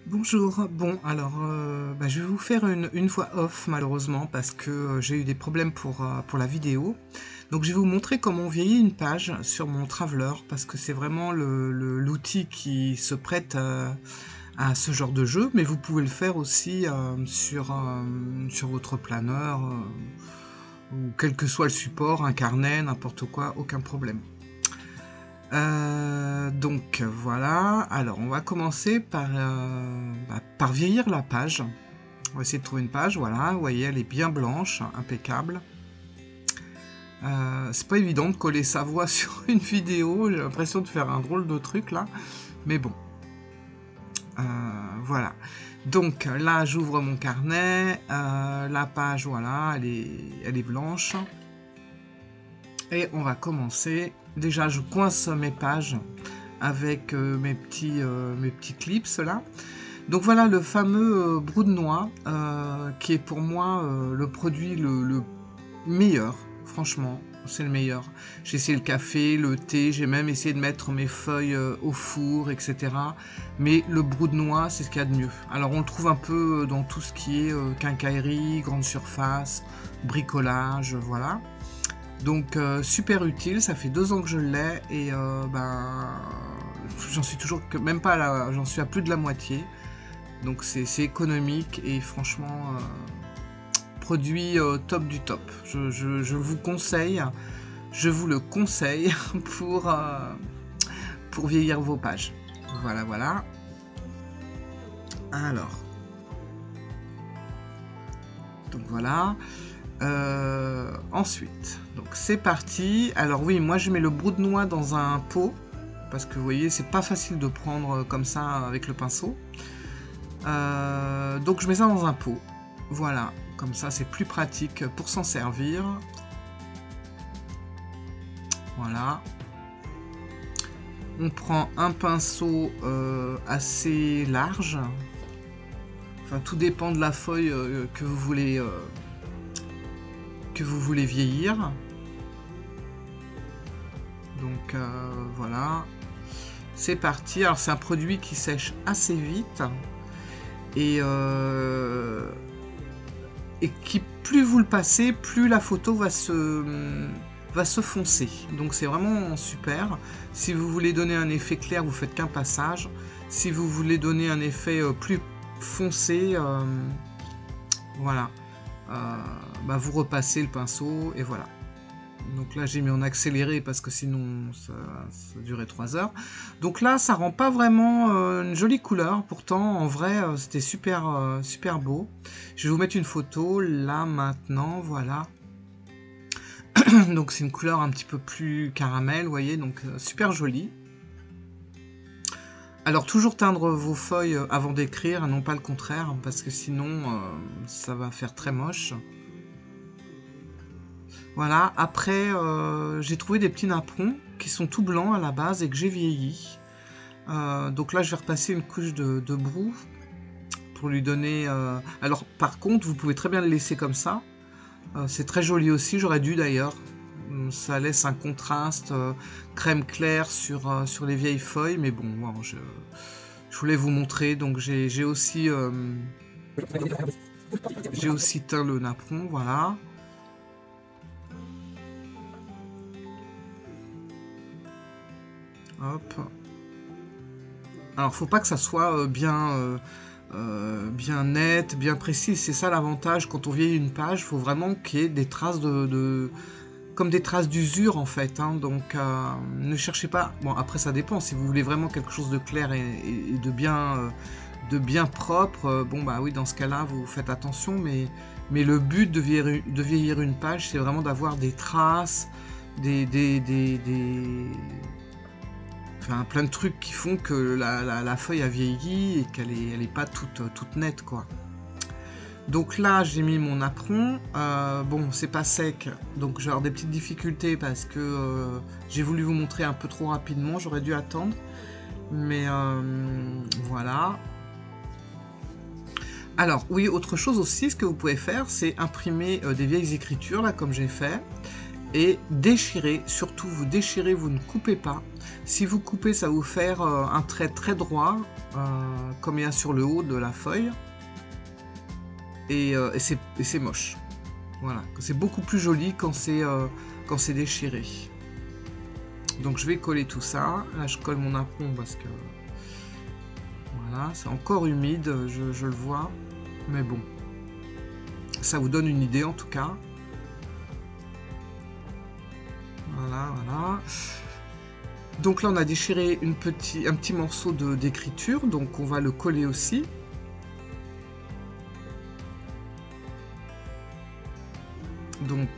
Bonjour, bon alors je vais vous faire une voix off malheureusement parce que j'ai eu des problèmes pour la vidéo. Donc je vais vous montrer comment vieillir une page sur mon Traveler parce que c'est vraiment l'outil qui se prête à ce genre de jeu, mais vous pouvez le faire aussi sur votre planeur ou quel que soit le support, un carnet, n'importe quoi, aucun problème. Donc voilà, alors on va commencer par vieillir la page. On va essayer de trouver une page, voilà, vous voyez, elle est bien blanche, impeccable. C'est pas évident de coller sa voix sur une vidéo, j'ai l'impression de faire un drôle de truc là, mais bon. Voilà, donc là j'ouvre mon carnet, la page, voilà, elle est blanche. Et on va commencer. Déjà, je coince mes pages avec mes petits clips là. Donc voilà le fameux brou de noix qui est pour moi le produit le meilleur. Franchement, c'est le meilleur. J'ai essayé le café, le thé, j'ai même essayé de mettre mes feuilles au four, etc. Mais le brou de noix, c'est ce qu'il y a de mieux. Alors on le trouve un peu dans tout ce qui est quincaillerie, grande surface, bricolage, voilà. Donc super utile, ça fait 2 ans que je l'ai et j'en suis toujours que même pas là, j'en suis à plus de la moitié. Donc c'est économique et franchement produit top du top. Je vous conseille, je vous le conseille pour vieillir vos pages. Voilà, voilà. Alors, donc voilà. Ensuite, donc c'est parti. Alors oui, moi je mets le brou de noix dans un pot parce que vous voyez, c'est pas facile de prendre comme ça avec le pinceau. Donc je mets ça dans un pot. Voilà, comme ça c'est plus pratique pour s'en servir. Voilà. On prend un pinceau assez large. Enfin, tout dépend de la feuille que vous voulez vieillir. Donc voilà, c'est parti. Alors c'est un produit qui sèche assez vite et qui plus vous le passez, plus la photo va se foncer. Donc c'est vraiment super. Si vous voulez donner un effet clair, vous faites qu'un passage. Si vous voulez donner un effet plus foncé, voilà. Vous repassez le pinceau et voilà. Donc là j'ai mis en accéléré parce que sinon ça durait 3 heures. Donc là ça rend pas vraiment une jolie couleur, pourtant en vrai c'était super, super beau. Je vais vous mettre une photo là maintenant, voilà. Donc c'est une couleur un petit peu plus caramel, vous voyez, donc super joli. Alors toujours teindre vos feuilles avant d'écrire, non pas le contraire, parce que sinon ça va faire très moche. Voilà, après j'ai trouvé des petits napperons qui sont tout blancs à la base et que j'ai vieilli. Donc là je vais repasser une couche de brou pour lui donner... Alors par contre vous pouvez très bien le laisser comme ça. C'est très joli aussi, j'aurais dû d'ailleurs. Ça laisse un contraste crème claire sur les vieilles feuilles, mais bon, je voulais vous montrer. Donc j'ai aussi teint le napperon, voilà. Hop. Alors faut pas que ça soit bien net, bien précis. C'est ça l'avantage quand on vieillit une page. Il faut vraiment qu'il y ait des traces comme des traces d'usure en fait, hein. Donc ne cherchez pas. Bon, après ça dépend. Si vous voulez vraiment quelque chose de clair et de bien propre, bon bah oui, dans ce cas-là vous faites attention. Mais le but de vieillir une page, c'est vraiment d'avoir des traces, enfin, plein de trucs qui font que la feuille a vieilli et qu'elle est pas toute nette, quoi. Donc là, j'ai mis mon napperon. Bon, c'est pas sec, donc j'ai avoir des petites difficultés parce que j'ai voulu vous montrer un peu trop rapidement. J'aurais dû attendre. Mais voilà. Alors, oui, autre chose aussi, ce que vous pouvez faire, c'est imprimer des vieilles écritures, là, comme j'ai fait. et déchirez. Surtout, vous déchirez, vous ne coupez pas. Si vous coupez, ça va vous faire un trait très droit, comme il y a sur le haut de la feuille. Et c'est moche. Voilà, c'est beaucoup plus joli quand c'est déchiré. Donc je vais coller tout ça. Là, je colle mon apron parce que... Voilà, c'est encore humide, je le vois. Mais bon, ça vous donne une idée en tout cas. Voilà, voilà. Donc là, on a déchiré un petit morceau d'écriture, donc on va le coller aussi. Donc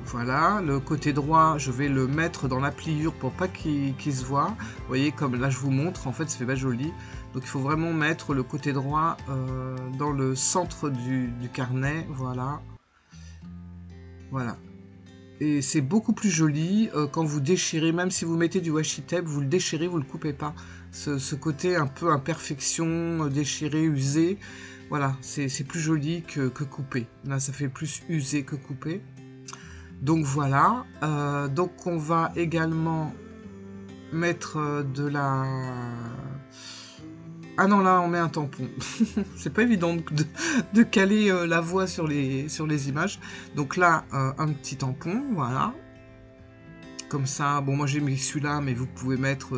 voilà, le côté droit, je vais le mettre dans la pliure pour pas qu'il se voit. Vous voyez, comme là je vous montre, en fait, ça fait pas joli. Donc il faut vraiment mettre le côté droit dans le centre du carnet, voilà. Voilà. Et c'est beaucoup plus joli quand vous déchirez, même si vous mettez du washi tape, vous le déchirez, vous le coupez pas. Ce côté un peu imperfection, déchiré, usé, voilà, c'est plus joli que coupé. Là, ça fait plus usé que coupé. Donc voilà, donc on va également mettre de la... Ah non, là on met un tampon. C'est pas évident de caler la voix sur les images. Donc là, un petit tampon, voilà. Comme ça, bon moi j'ai mis celui-là, mais vous pouvez mettre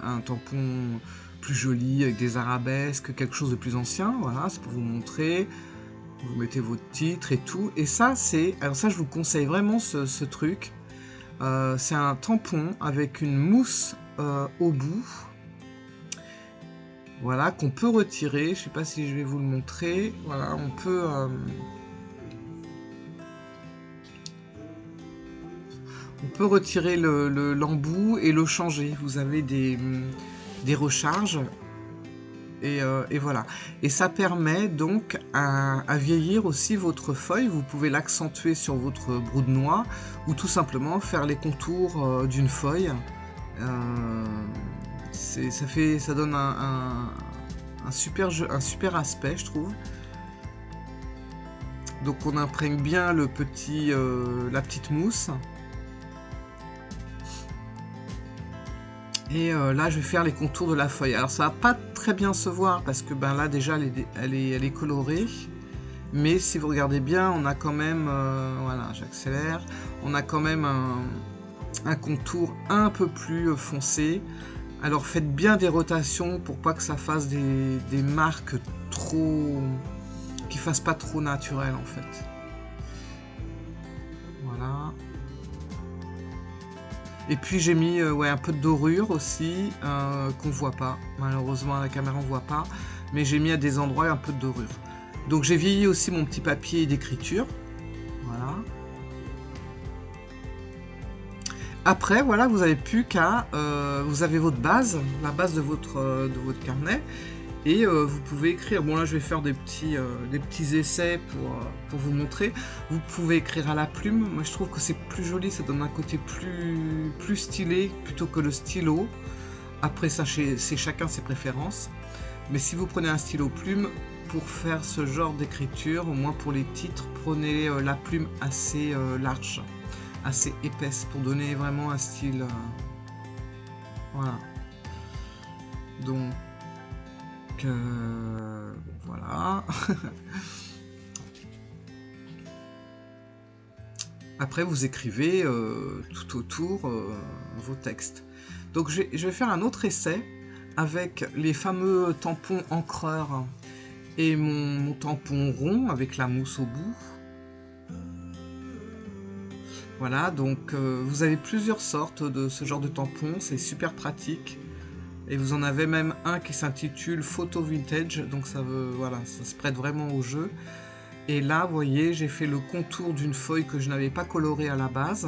un tampon plus joli, avec des arabesques, quelque chose de plus ancien, voilà, c'est pour vous montrer. Vous mettez votre titre et tout. Et ça, c'est... Alors ça, je vous conseille vraiment ce truc. C'est un tampon avec une mousse au bout. Voilà, qu'on peut retirer. Je sais pas si je vais vous le montrer. Voilà, on peut... On peut retirer l'embout et le changer. Vous avez des recharges. Et voilà. Et ça permet donc à vieillir aussi votre feuille. Vous pouvez l'accentuer sur votre brou de noix ou tout simplement faire les contours d'une feuille. Ça donne un super aspect, je trouve. Donc on imprègne bien la petite mousse. Et là, je vais faire les contours de la feuille. Alors, ça va pas très bien se voir parce que ben là, déjà, elle est colorée. Mais si vous regardez bien, on a quand même... voilà, j'accélère. On a quand même un contour un peu plus foncé. Alors, faites bien des rotations pour pas que ça fasse des marques trop... qui fassent pas trop naturelles, en fait. Voilà. Et puis j'ai mis ouais, un peu de dorure aussi, qu'on voit pas. Malheureusement à la caméra on voit pas. Mais j'ai mis à des endroits un peu de dorure. Donc j'ai vieilli aussi mon petit papier d'écriture. Voilà. Après, voilà, vous n'avez plus qu'à... vous avez votre base, la base de votre carnet. Et vous pouvez écrire, bon là je vais faire des petits essais pour vous montrer. Vous pouvez écrire à la plume, moi je trouve que c'est plus joli, ça donne un côté plus stylé plutôt que le stylo. Après ça, c'est chacun ses préférences. Mais si vous prenez un stylo plume, pour faire ce genre d'écriture, au moins pour les titres, prenez la plume assez large, assez épaisse, pour donner vraiment un style... voilà. Donc... voilà. Après vous écrivez tout autour vos textes. Donc je vais faire un autre essai avec les fameux tampons encreurs et mon tampon rond avec la mousse au bout. Voilà, donc vous avez plusieurs sortes de ce genre de tampons, c'est super pratique. Et vous en avez même un qui s'intitule Photo Vintage, donc voilà, ça se prête vraiment au jeu. Et là, vous voyez, j'ai fait le contour d'une feuille que je n'avais pas colorée à la base.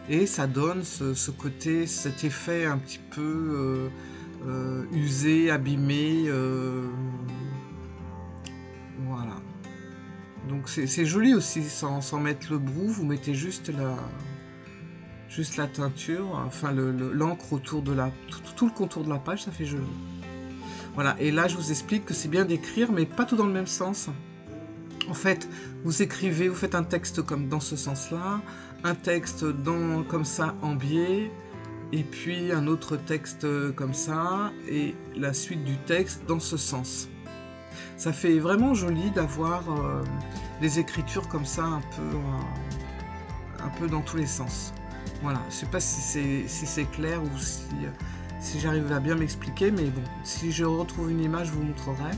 Et ça donne cet effet un petit peu usé, abîmé. Voilà. Donc c'est joli aussi, sans mettre le brou, vous mettez juste la teinture, enfin l'encre autour de tout le contour de la page, ça fait joli. Voilà, et là je vous explique que c'est bien d'écrire, mais pas tout dans le même sens. En fait, vous écrivez, vous faites un texte comme dans ce sens-là, un texte comme ça en biais, et puis un autre texte comme ça, et la suite du texte dans ce sens. Ça fait vraiment joli d'avoir des écritures comme ça un peu dans tous les sens. Voilà, je sais pas si c'est clair ou si j'arrive à bien m'expliquer, mais bon, si je retrouve une image, je vous montrerai.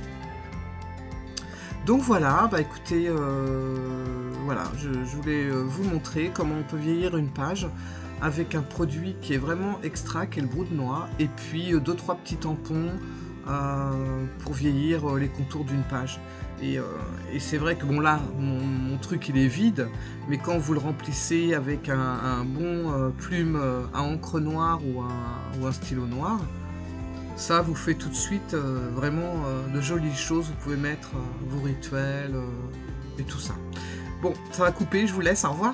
Donc voilà, bah écoutez, voilà, je voulais vous montrer comment on peut vieillir une page avec un produit qui est vraiment extra, qui est le Brut Noir, et puis 2-3 petits tampons pour vieillir les contours d'une page. Et c'est vrai que bon là, mon truc il est vide, mais quand vous le remplissez avec un bon plume à encre noire ou un stylo noir, ça vous fait tout de suite vraiment de jolies choses. Vous pouvez mettre vos rituels et tout ça. Bon, ça va couper, je vous laisse, au revoir.